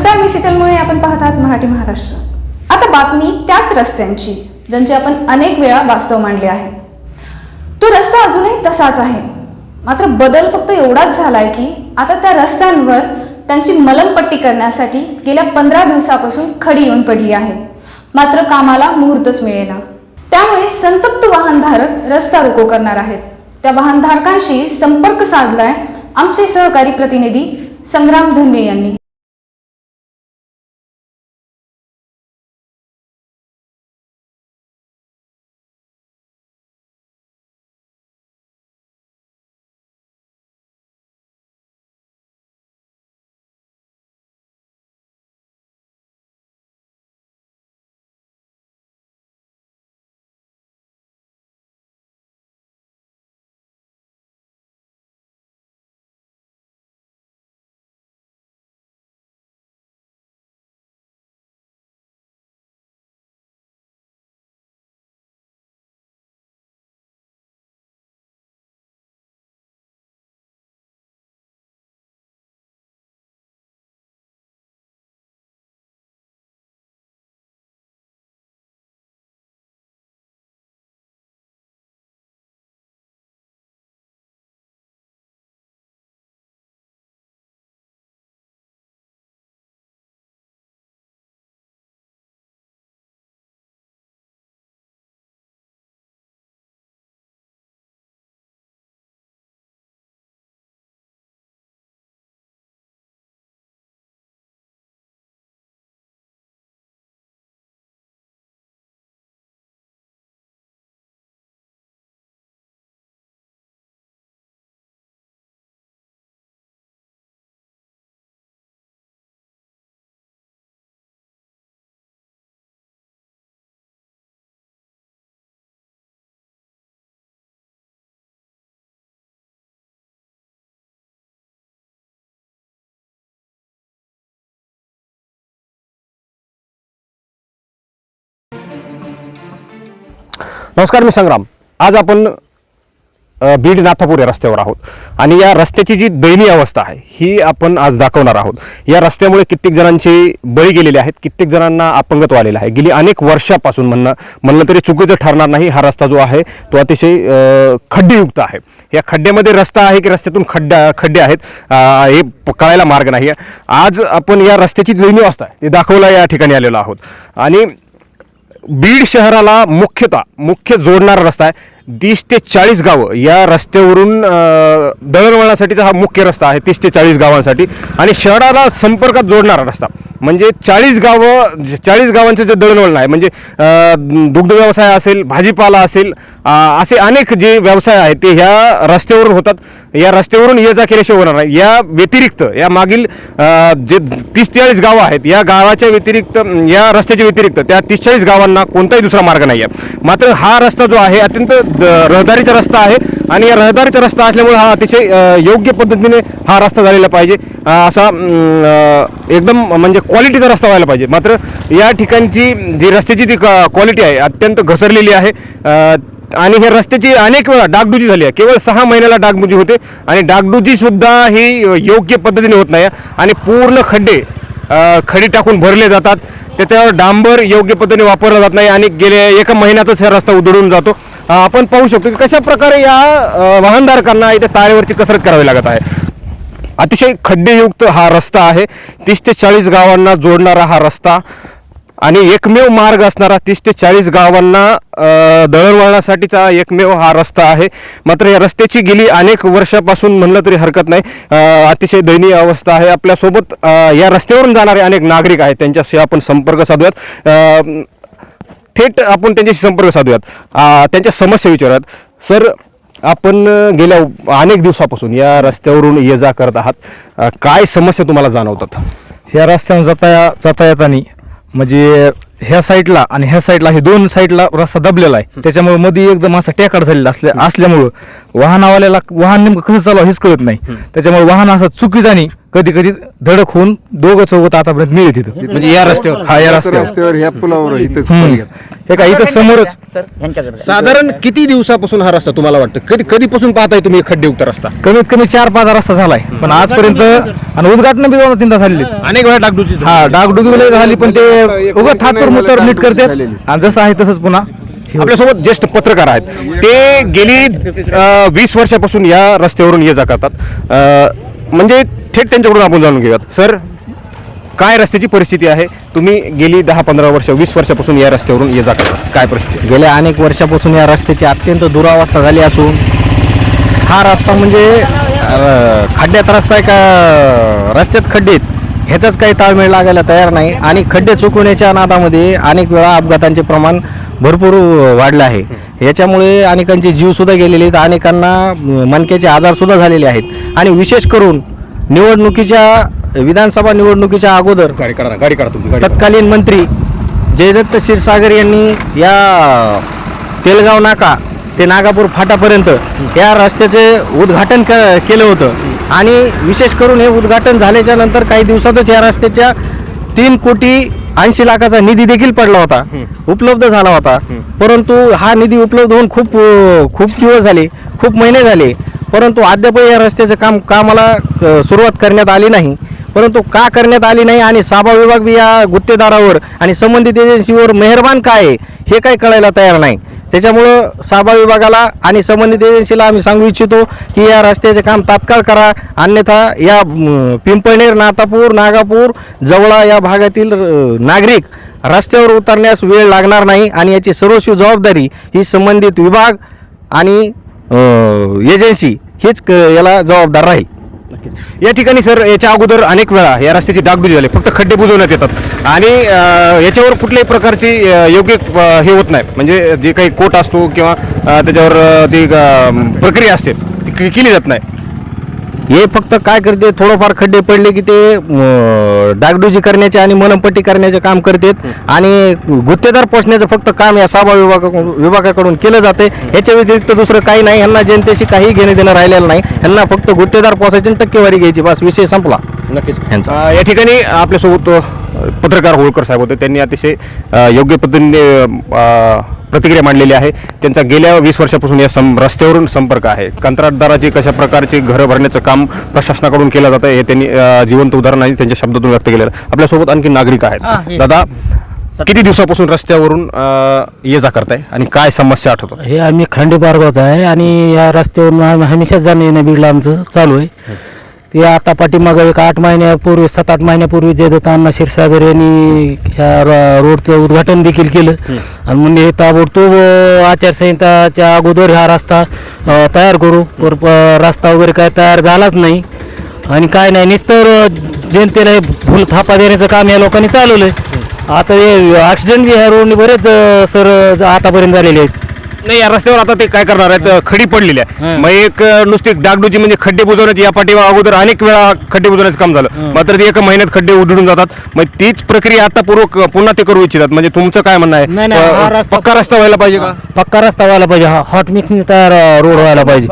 नमस्कार, मी शीतलमुळे. आपण पाहत आहात मराठी महाराष्ट्र. आता बातमी त्याच रस्त्यांची ज्यांचे आपण अनेक वेळा वास्तव मांडले आहे. तो रस्ता अजूनही तसाच आहे, मात्र बदल फक्त एवढाच झालाय की आता त्या रस्त्यांवर त्यांची मलमपट्टी करण्यासाठी गेल्या 15 दिवसापासून खडी येऊन पडली आहे. मात्र कामाला मुहूर्तच मिळेना. त्यामुळे संतप्त वाहनधारक रस्ता रोको करणार आहेत. त्या वाहनधारकांशी संपर्क साधलाय आमचे सहकारी प्रतिनिधी संग्राम धनवे यांनी. नमस्कार, मी संग्राम. आज आपण बीड नाथापूर या रस्त्यावर आहोत आणि या रस्त्याची जी दयनीय अवस्था आहे ही आपण आज दाखवणार आहोत. या रस्त्यामुळे कित्येक जणांचे बळी गेलेले आहेत, कित्येक जणांना अपंगत्व आलेलं आहे. गेली अनेक वर्षापासून म्हणलं तरी चुकीचं ठरणार नाही, हा रस्ता जो आहे तो अतिशय खड्डेयुक्त आहे. या खड्ड्यामध्ये रस्ता आहे की रस्त्यातून खड्डे आहेत हे कळायला मार्ग नाही. आज आपण या रस्त्याची दयनीय अवस्था आहे ते दाखवला या ठिकाणी आलेलो आहोत. आणि बीड शहराला मुख्य जोडणारा रस्ता आहे. 30 ते 40 गावं या रस्त्यावरून दळणवळणासाठीचा हा मुख्य रस्ता आहे. 30 ते 40 गावांसाठी आणि शहराला संपर्कात जोडणारा रस्ता म्हणजे 40 गावांचं जे दळणवळण आहे म्हणजे दुग्ध व्यवसाय असेल, भाजीपाला असेल, असे अनेक जे व्यवसाय आहेत ते ह्या रस्त्यावरून होतात. या रस्त्यावरून ये जा केल्याशिवाय होणार नाही. या व्यतिरिक्त या मागील जे 30-40 गावं आहेत या गावाच्या व्यतिरिक्त, या रस्त्याच्या व्यतिरिक्त त्या 30-40 गावांना कोणताही दुसरा मार्ग नाही आहे. मात्र हा रस्ता जो आहे अत्यंत रहदारीचा रस्ता आहे आणि या रहदारीचा रस्ता असल्यामुळे हा अतिशय योग्य पद्धतीने हा रस्ता झालेला पाहिजे. असा एकदम म्हणजे क्वालिटीचा रस्ता व्हायला पाहिजे. मात्र या ठिकाणची जी रस्त्याची ती क्वालिटी आहे अत्यंत घसरलेली आहे आणि हे रस्त्याची अनेक वेळा डागडुजी झाली आहे. केवळ 6 महिन्याला डागडुजी होते आणि डागडुजी सुद्धा ही योग्य पद्धतीने होत नाही आणि पूर्ण खडी टाकून भरले जातात. त्याच्यावर डांबर योग्य पद्धतीने वापरला जात नाही आणि गेल्या 1 महिन्यातच हा रस्ता उधळून जातो. आपण पाहू शकतो की कशा प्रकारे या वाहनधारकांना इथे तारेवरची कसरत करावी लागत आहे. अतिशय खड्डेयुक्त हा रस्ता आहे. 30 ते 40 गावांना जोडणारा हा रस्ता आणि एकमेव मार्ग असणारा 30 ते 40 गावांना दळणवळणासाठीचा एकमेव हा रस्ता आहे. मात्र या रस्त्याची गेली अनेक वर्षापासून म्हणलं तरी हरकत नाही अतिशय दयनीय अवस्था आहे. आपल्यासोबत या रस्त्यावरून जाणारे अनेक नागरिक आहेत, त्यांच्याशी आपण संपर्क साधूयात. थेट आपण त्यांच्याशी संपर्क साधूयात, त्यांच्या समस्या विचारूयात. सर, आपण गेल्या अनेक दिवसापासून या रस्त्यावरून ये जा करत आहात, काय समस्या तुम्हाला जाणवतात? ह्या रस्त्यावर जाता येताना म्हणजे ह्या साईडला आणि ह्या साईडला हे 2 साईडला रस्ता दबलेला आहे. त्याच्यामुळे मध्ये एकदम असा टेकाड झालेला असल्यामुळं वाहन नेमकं कसं चालवा हेच कळत नाही. त्याच्यामुळे वाहन असं चुकीदानी कधी कधी धडक होऊन दोघं चौघं आतापर्यंत मिळेल तिथं. म्हणजे या रस्त्यावर हा, या रस्त्यावर. रस्त्यावर ह्या पुलावर इथेच हे काय इथं समोरच साधारण किती दिवसापासून हा रस्ता तुम्हाला वाटतं कधीपासून पाहताय तुम्ही खड्डेयुक्त रस्ता? कमीत कमी 4-5 रस्ता झालाय, पण आजपर्यंत आणि उद्घाटन बी 2-3दा झालेली. अनेक वेळा डागडुजी हा, डागडुगी झाली, पण ते उगाच हातवर मुतर नीट करतात आणि जसं आहे तसंच पुन्हा. आपल्यासोबत ज्येष्ठ पत्रकार आहेत, ते गेली 20 वर्षापासून या रस्त्यावरून ये जा करतात. म्हणजे थेट त्यांच्याकडून आपण जाणून घेऊयात. सर, काय रस्त्याची परिस्थिती आहे? तुम्ही गेली 10-15 वर्ष 20 वर्षापासून या रस्त्यावरून ये जा करतात, काय परिस्थिती? गेल्या अनेक वर्षापासून या रस्त्याची अत्यंत दुरावस्था झाली असून हा रस्ता म्हणजे खड्ड्यात रस्ता आहे का रस्त्यात खड्डे आहेत ह्याचाच काही ताळमेळ लागायला तयार नाही. आणि खड्डे चुकवण्याच्या नादामध्ये अनेक वेळा अपघातांचे प्रमाण भरपूर वाढलं आहे. याच्यामुळे अनेकांचे जीवसुद्धा गेलेले आहेत, अनेकांना मणक्याचे आजारसुद्धा झालेले आहेत. आणि विशेष करून विधानसभा निवडणुकीच्या अगोदर गाडी काढा तुम्ही. तत्कालीन मंत्री जयदत्त क्षीरसागर यांनी या तेलगाव नाका ते नागापूर फाटापर्यंत या रस्त्याचे उद्घाटन केलं होतं. आणि विशेष करून हे उद्घाटन झाल्याच्या नंतर काही दिवसातच या रस्त्याच्या 3,80,00,000 निधी देखील पडला होता, उपलब्ध झाला होता. परंतु हा निधी उपलब्ध होऊन खूप दिवस झाले, खूप महिने झाले, परंतु अद्यापही या रस्त्याचं कामाला सुरुवात करण्यात आली नाही. परंतु का करण्यात आली नाही आणि साबा विभाग बी या गुत्तेदारावर आणि संबंधित एजन्सीवर मेहरबान काय आहे हे काही कळायला तयार नाही. त्याच्यामुळं साबा विभागाला आणि संबंधित एजन्सीला आम्ही सांगू इच्छितो की या रस्त्याचे काम तात्काळ करा, अन्यथा या पिंपळनेर, नातापूर, नागापूर, जवळा या भागातील नागरिक रस्त्यावर उतरण्यास वेळ लागणार नाही. आणि याची सर्वस्वी जबाबदारी ही संबंधित विभाग आणि एजन्सी हीच याला जबाबदार राहील. या ठिकाणी सर, याच्या अगोदर अनेक वेळा या रस्त्याची डागडुजी झाली, फक्त खड्डे बुजवण्यात येतात आणि याच्यावर कुठल्याही प्रकारची योग्य हे होत नाही. म्हणजे जे काही कोट असतो किंवा त्याच्यावर ती प्रक्रिया असते ती केली जात नाही. हे फक्त काय करते, थोडंफार खड्डे पडले की ते डागडुजी करण्याचे आणि मलमपट्टी करण्याचे काम करतात. आणि गुत्तेदार पोचण्याचं फक्त काम या साबा विभागाकडून केलं जाते. याच्या व्यतिरिक्त दुसरं काही नाही. यांना जनतेशी काही घेणं देणं राहिलेलं नाही. यांना फक्त गुत्तेदार पोचायची आणि टक्केवारी घ्यायची, बस, विषय संपला. नक्कीच. यांचा या ठिकाणी आपल्यासोबत पत्रकार होळकर साहेब होते. त्यांनी अतिशय योग्य पद्धतीने प्रतिक्रिया मांडलेली आहे. त्यांचा गेल्या 20 वर्षापासून या रस्त्यावरून संपर्क आहे. कंत्राटदाराची कशा प्रकारचे घरं भरण्याचं काम प्रशासनाकडून केलं जातं हे त्यांनी जिवंत उदाहरण आणि त्यांच्या शब्दातून व्यक्त केलेलं आहे. आपल्यासोबत आणखी नागरिक आहेत. दादा, किती दिवसापासून रस्त्यावरून ये जा करताय आणि काय समस्या आठवतो? हे आम्ही खांडेबारगावचा आहे आणि या रस्त्यावरून आम्ही हमेशाच जाणं येणं बीडला आमचं चालू आहे. ते आता पाठीमागं एक 7-8 महिन्यापूर्वी जयदत्त क्षीरसागर यांनी ह्या रोडचं उद्घाटन देखील केलं. आणि म्हणजे हे ताबडतोब आचारसंहिताच्या अगोदर हा रस्ता तयार करू. रस्ता वगैरे काय तयार झालाच नाही आणि काय नाही, नुसतं जनतेला भूल थापा देण्याचं काम या लोकांनी चालवलं आहे. आता हे ॲक्सिडेंट बी ह्या रोडने बरेच सर आतापर्यंत झालेले आहेत. नाही, या रस्त्यावर आता ते काय करणार आहेत, खडी पडलेली आहे. मग एक नुसती डागडुजी म्हणजे खड्डे बुजवण्याची, या पाठीमा अगोदर अनेक वेळा खड्डे बुजवण्याचं काम झालं, मात्र ते एका महिन्यात खड्डे उधळून जातात. मग तीच प्रक्रिया आता पुन्हा ते करू इच्छितात. म्हणजे तुमचं काय म्हणणं नाही, हा आहे, रस्ता पक्का रस्ता व्हायला पाहिजे का? पक्का रस्ता व्हायला पाहिजे, हॉट मिक्सने तयार रोड व्हायला पाहिजे.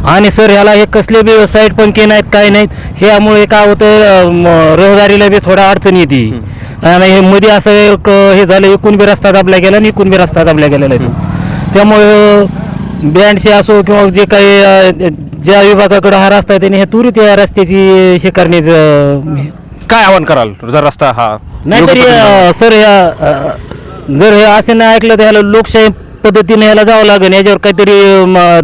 आणि सर ह्याला हे कसले बी साईड पंखे नाहीत, काही नाहीत. ह्यामुळे काय होतं, रहदारीला बी थोडा अडचण येते. आणि हे मध्ये असं हे झालं, एकूण बी रस्ता दाबला गेला आणि एकूण बी रस्ता दाबला गेलेला आहे. त्यामुळे बँडचे असो किंवा जे काही ज्या विभागाकडे हा रस्ता आहे त्यांनी हे त्वरित या रस्त्याची हे करण्याचं काय आवाहन कराल जर रस्ता हा नाहीतरी सर जर हे असे नाही ऐकलं तर ह्याला लोकशाही पद्धतीने याला जावं लागेल. याच्यावर काहीतरी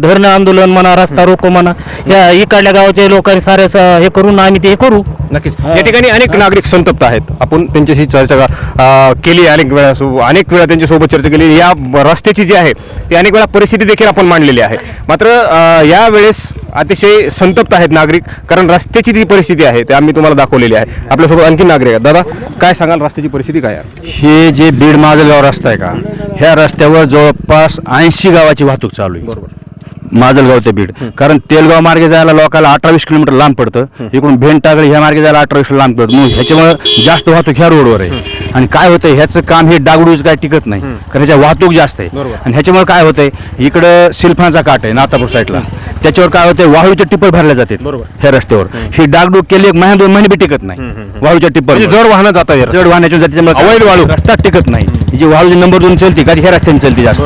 धरणं आंदोलन म्हणा, रस्ता रोको म्हणा, या इकडल्या गावाच्या लोकांनी सारे हे करून आम्ही ते करू. नक्कीच. या ठिकाणी अनेक नागरिक संतप्त आहेत. आपण त्यांच्याशी चर्चा केली, अनेक वेळा त्यांच्यासोबत चर्चा केली. या रस्त्याची जी आहे ती अनेक वेळा परिस्थिती देखील आपण मांडलेली आहे. मात्र यावेळेस अतिशय संतप्त आहेत नागरिक, कारण रस्त्याची जी परिस्थिती आहे ते आम्ही तुम्हाला दाखवलेली आहे. आपल्यासोबत आणखी नागरिक आहेत. दादा, काय सांगाल, रस्त्याची परिस्थिती काय आहे? हे जे बीड माजलगाव रस्ता आहे का, ह्या रस्त्यावर जवळपास 80 गावाची वाहतूक चालू आहे. बरोबर. माजलगाव ते बीड, कारण तेलगाव मार्गे जायला लोकांना 18-20 किलोमीटर लांब पडतं. इकडून भेंटागळी ह्या मार्गे जायला 18-20 लांब पडतं. मग ह्याच्यामुळे जास्त वाहतूक ह्या रोडवर आहे. आणि काय होतंय, ह्याचं काम हे डागडूज काय टिकत नाही, कारण ह्याच्या वाहतूक जास्त आहे. आणि ह्याच्यामुळे काय होतंय, इकडं सिल्फाचा काट आहे नातापूर साईडला, त्याच्यावर काय होते, वाळूचे टिपर भरले जातात बरोबर. ह्या रस्त्यावर. ही डागडूग केली 1-2 महिने बी टिकत नाही वाळूच्या टिपर. म्हणजे जड वाहनं जातात या रस्त्यावर. जड वाहनाच्या जातीच्यामुळे अवैध वाळू रस्ता टिकत नाही. जी वाळू नंबर 2 चलते का ह्या रस्त्याने चलते जास्त.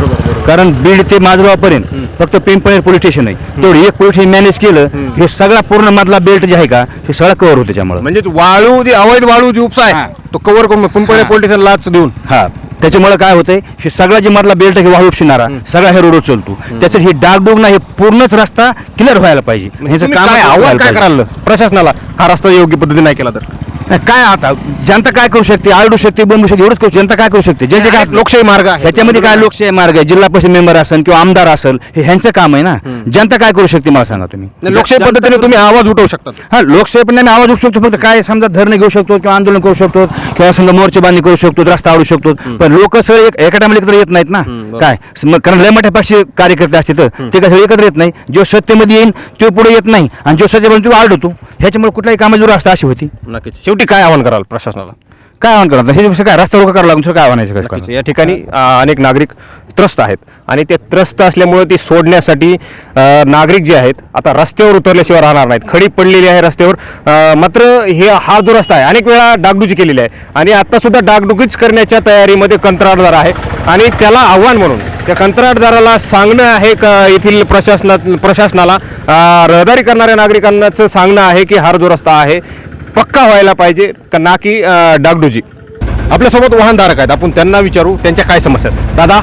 कारण बीड ते माझगावपर्यंत फक्त पिंपळनेर पोलीस स्टेशन आहे, तेवढं एक पोलीस स्टेशन मॅनेज केलं हे सगळा पूर्ण मधला बेल्ट जे आहे का हे सगळं कव्हर होतं त्याच्यामुळे. म्हणजे वाळू जी अवैध वाळू जी उपसा आहे तो कव्हर करून पिंपळे पोलिसांना लाच देऊन हा त्याच्यामुळे काय होतंय, हे सगळा जे मधला बेल्ट आहे वाळू उपशिणारा सगळा हे रोडवर चालतो. त्यासाठी ही डागडूग ना हे पूर्णच रस्ता क्लिअर व्हायला पाहिजे. ह्याचं तुम्ही काम काय आव्हान व्हायला काय पाहिजे. कराल प्रशासनाला हा रस्ता योग्य पद्धतीने नाही केला तर? नाही, काय आता जनता काय करू शकते, आरडू शकते, बनवू शकते, एवढंच करू शकते. जनता काय करू शकते, जे काय लोकशाही मार्ग आहे ह्याच्यामध्ये काय लोकशाही मार्ग आहे, जिल्हा परिषद मेंबर असेल किंवा आमदार असेल हे ह्यांचं काम आहे ना. जनता काय करू शकते मला सांगा तुम्ही. लोकशाही पद्धतीने तुम्ही आवाज उठवू शकता. हा लोकशाही पण आम्ही आवाज उठू शकतो, फक्त काय समजा धरणे घेऊ शकतो किंवा आंदोलन करू शकतो किंवा समजा मोर्चेबांधणी करू शकतो, रस्ता आवडू शकतो. पण लोक सगळे एका टाइमला एकत्र येत नाहीत ना. काय कारण लय मोठ्या पक्षी कार्यकर्ते असते तर ते कसं एकत्र येत नाही. जो सत्तेमध्ये येईल तो पुढे येत नाही आणि जो सत्तेमध्ये तो आढळतो. ह्याच्यामुळे कुठलाही कामाची रस्ता अशी होती. नक्कीच. शेवटी काय आवाहन कराल प्रशासनाला? काय आव्हान करणार हे काय रस्ता रोका करावं लागून काय आव्हानायचं नक्कीच. काय? या ठिकाणी अनेक नागरिक त्रस्त आहेत आणि ते त्रस्त असल्यामुळे ती सोडण्यासाठी नागरिक जे आहेत आता रस्त्यावर उतरल्याशिवाय राहणार नाहीत. खडी पडलेली आहे रस्त्यावर. मात्र हा जो रस्ता आहे अनेक वेळा डागडुजी केलेली आहे आणि आता सुद्धा डागडुजीच करण्याच्या तयारीमध्ये कंत्राटदार आहे आणि त्याला आव्हान म्हणून त्या कंत्राटदाराला सांगणं आहे का येथील प्रशासनाला रहदारी करणाऱ्या नागरिकांनाच सांगणं आहे की हा जो रस्ता आहे पक्का व्हायला पाहिजे का ना की डागडुजी. आपल्यासोबत वाहनधारक आहेत, आपण त्यांना विचारू त्यांच्या काय समस्या आहेत. दादा,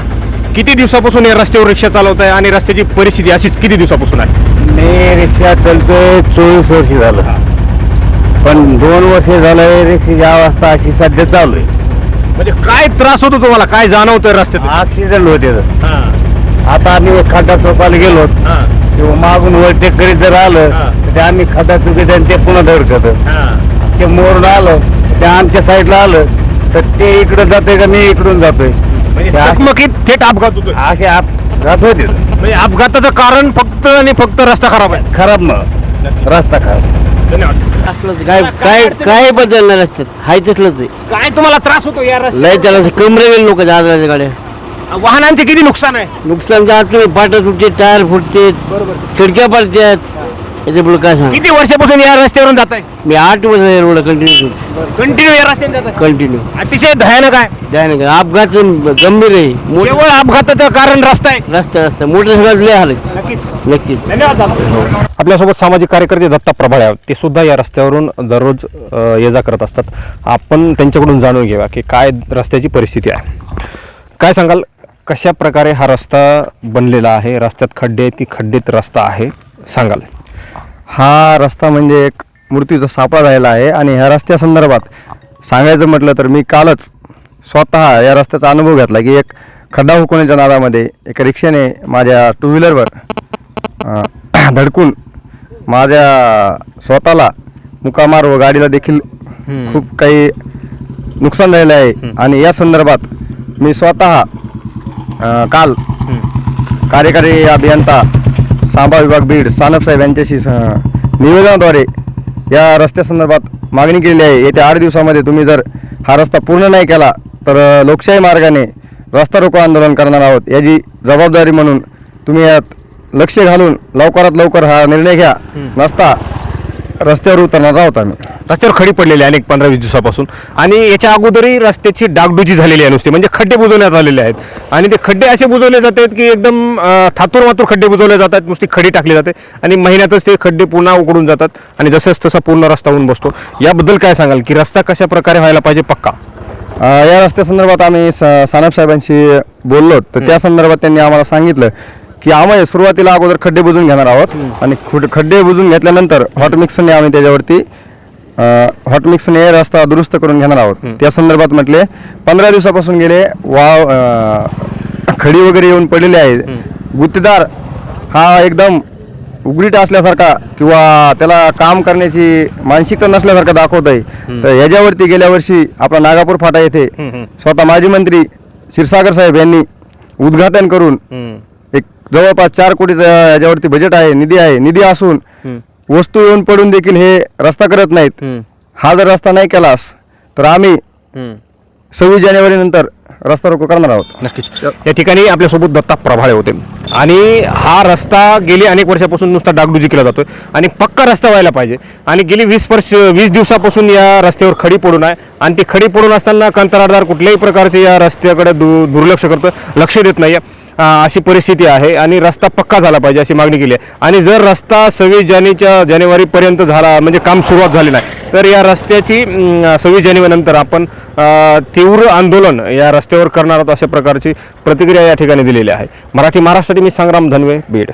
किती दिवसापासून या रस्त्यावर रिक्षा चालवत आहे आणि रस्त्याची परिस्थिती अशीच किती दिवसापासून आहे? मी रिक्षा चालतोय 24 वर्ष झालं, पण 2 वर्ष झालं रिक्षाची अवस्था अशी सध्या चालू आहे. म्हणजे काय त्रास होतो तुम्हाला, काय जाणवतंय रस्त्यात? ऍक्सिडेंट होते. आता आम्ही खड्डा चौकाला गेलो किंवा मागून वरटे करीत जर आलं तर ते आम्ही खड्डा चुकीत आणि ते पुन्हा धडकत. ते मोरून आलं ते आमच्या साईडला आलं तर ते इकडं जातोय का मी इकडून जातोय. म्हणजे चकमकीत थेट अपघात होतोय. असे अपघात होते. म्हणजे अपघाताचं कारण फक्त आणि फक्त रस्ता खराब आहे. खराब मग रस्ता खराब. धन्यवाद. काय बदलणार रस्त्यात हाय तसलंच आहे. काय तुम्हाला त्रास होतो या रस्त्यात? लय त्याला कमरे लोक जातात गाड्या. वाहनांचे किती नुकसान आहे? नुकसान जातो, फाटा फुटते, टायर फुटते, खिडक्या पडतात. याच्या पुढे काय सांग. किती वर्षापासून या रस्त्यावरून जात आहे? मी 8 वर्ष रोड कंटिन्यू कंटिन्यू या रस्त्याने जात आहे? कंटिन्यू अतिशय भयानक आहे. द्याय अपघात गंभीर आहे. केवळ अपघाताचं कारण रस्ता आहे. रस्ता मोटरसायकल लय हाल नक्कीच. नक्कीच. धन्यवाद. आपल्यासोबत सामाजिक कार्यकर्ते दत्ता प्रभाळे आहेत. ते सुद्धा या रस्त्यावरून दररोज ये जा करत असतात. आपण त्यांच्याकडून जाणून घेऊया की काय रस्त्याची परिस्थिती आहे. काय सांगाल, कशा प्रकारे हा रस्ता बनलेला आहे? रस्त्यात खड्डे आहेत की खड्डेत रस्ता आहे, सांगाल? हा रस्ता म्हणजे एक मृत्यूचा सापळा झालेला आहे आणि ह्या रस्त्यासंदर्भात सांगायचं म्हटलं तर मी कालच स्वतः या रस्त्याचा अनुभव घेतला की एक खड्डा हुकवण्याच्या नादामध्ये एका रिक्षाने माझ्या 2 व्हीलरवर धडकून माझ्या स्वतःला मुकामार व गाडीला देखील खूप काही नुकसान झालेलं आहे. आणि या संदर्भात मी स्वतः काल कार्यकारी अभियंता सांबा विभाग बीड सानपसाहेब यांच्याशी निवेदनाद्वारे या रस्त्यासंदर्भात मागणी केलेली आहे. येत्या 8 दिवसामध्ये तुम्ही जर हा रस्ता पूर्ण नाही केला तर लोकशाही मार्गाने रस्ता रोको आंदोलन करणार आहोत. याची जबाबदारी म्हणून तुम्ही यात लक्ष घालून लवकरात लवकर हा निर्णय घ्या, नसता रस्त्यावर उतरणार आहोत आम्ही. रस्त्यावर खडी पडलेली आहे अनेक 15-20 दिवसापासून आणि याच्या अगोदरही रस्त्याची डागडुजी झालेली आहे नुसती. म्हणजे खड्डे बुजवण्यात आलेले आहेत आणि ते खड्डे असे बुजवले जात आहेत की एकदम थातूर मातूर खड्डे बुजवले जातात, नुसती खडी टाकली जाते आणि महिन्यातच ते खड्डे पुन्हा उघडून जातात आणि जसंच तसा पूर्ण रस्ता होऊन बसतो. याबद्दल काय सांगाल की रस्ता कशा प्रकारे व्हायला पाहिजे पक्का? या रस्त्यासंदर्भात आम्ही सानपसाहेबांशी बोललो तर त्या संदर्भात त्यांनी आम्हाला सांगितलं की आम्ही सुरुवातीला अगोदर खड्डे बुजून घेणार आहोत आणि खड्डे बुजून घेतल्यानंतर हॉट मिक्सरने आम्ही त्याच्यावरती हॉट मिक्सरने रस्ता दुरुस्त करून घेणार आहोत. त्या संदर्भात म्हटले 15 दिवसापासून गेले खडी वगैरे येऊन पडलेले आहेत. गुत्तेदार हा एकदम उघडीट असल्यासारखा किंवा त्याला काम करण्याची मानसिकता नसल्यासारखा दाखवत आहे. तर याच्यावरती गेल्या वर्षी आपला नागापूर फाटा येथे स्वतः माजी मंत्री क्षीरसागर साहेब यांनी उद्घाटन करून एक जवळपास 4 कोटीचा याच्यावरती बजेट आहे, निधी असून वस्तू येऊन पडून देखील हे रस्ता करत नाहीत. हा जर रस्ता नाही केलास तर आम्ही 26 जानेवारी नंतर रस्ता रोको करणार आहोत. नक्कीच. या ठिकाणी आपल्यासोबत दत्ता प्रभाळे होते आणि हा रस्ता गेली अनेक वर्षापासून नुसता डागडुजी केला जातोय आणि पक्का रस्ता व्हायला पाहिजे आणि गेली 20 दिवसापासून या रस्त्यावर खडी पडून आहे आणि ती खडी पडून असताना कंत्राटदार कुठल्याही प्रकारचे या रस्त्याकडे दुर्लक्ष करतो, लक्ष देत नाही. अशी परिस्थिती आहे आणि रस्ता पक्का झाला पाहिजे अशी मागणी केली आहे. आणि जर रस्ता 26 जानेवारीपर्यंत झाला म्हणजे काम सुरुवात झाली नाही तर या रस्त्याची 26 जानेवारीनंतर आपण तीव्र आंदोलन या रस्त्यावर करणार आहोत अशा प्रकारची प्रतिक्रिया या ठिकाणी दिलेली आहे. मराठी महाराष्ट्रासाठी मी संग्राम धनवे, बीड.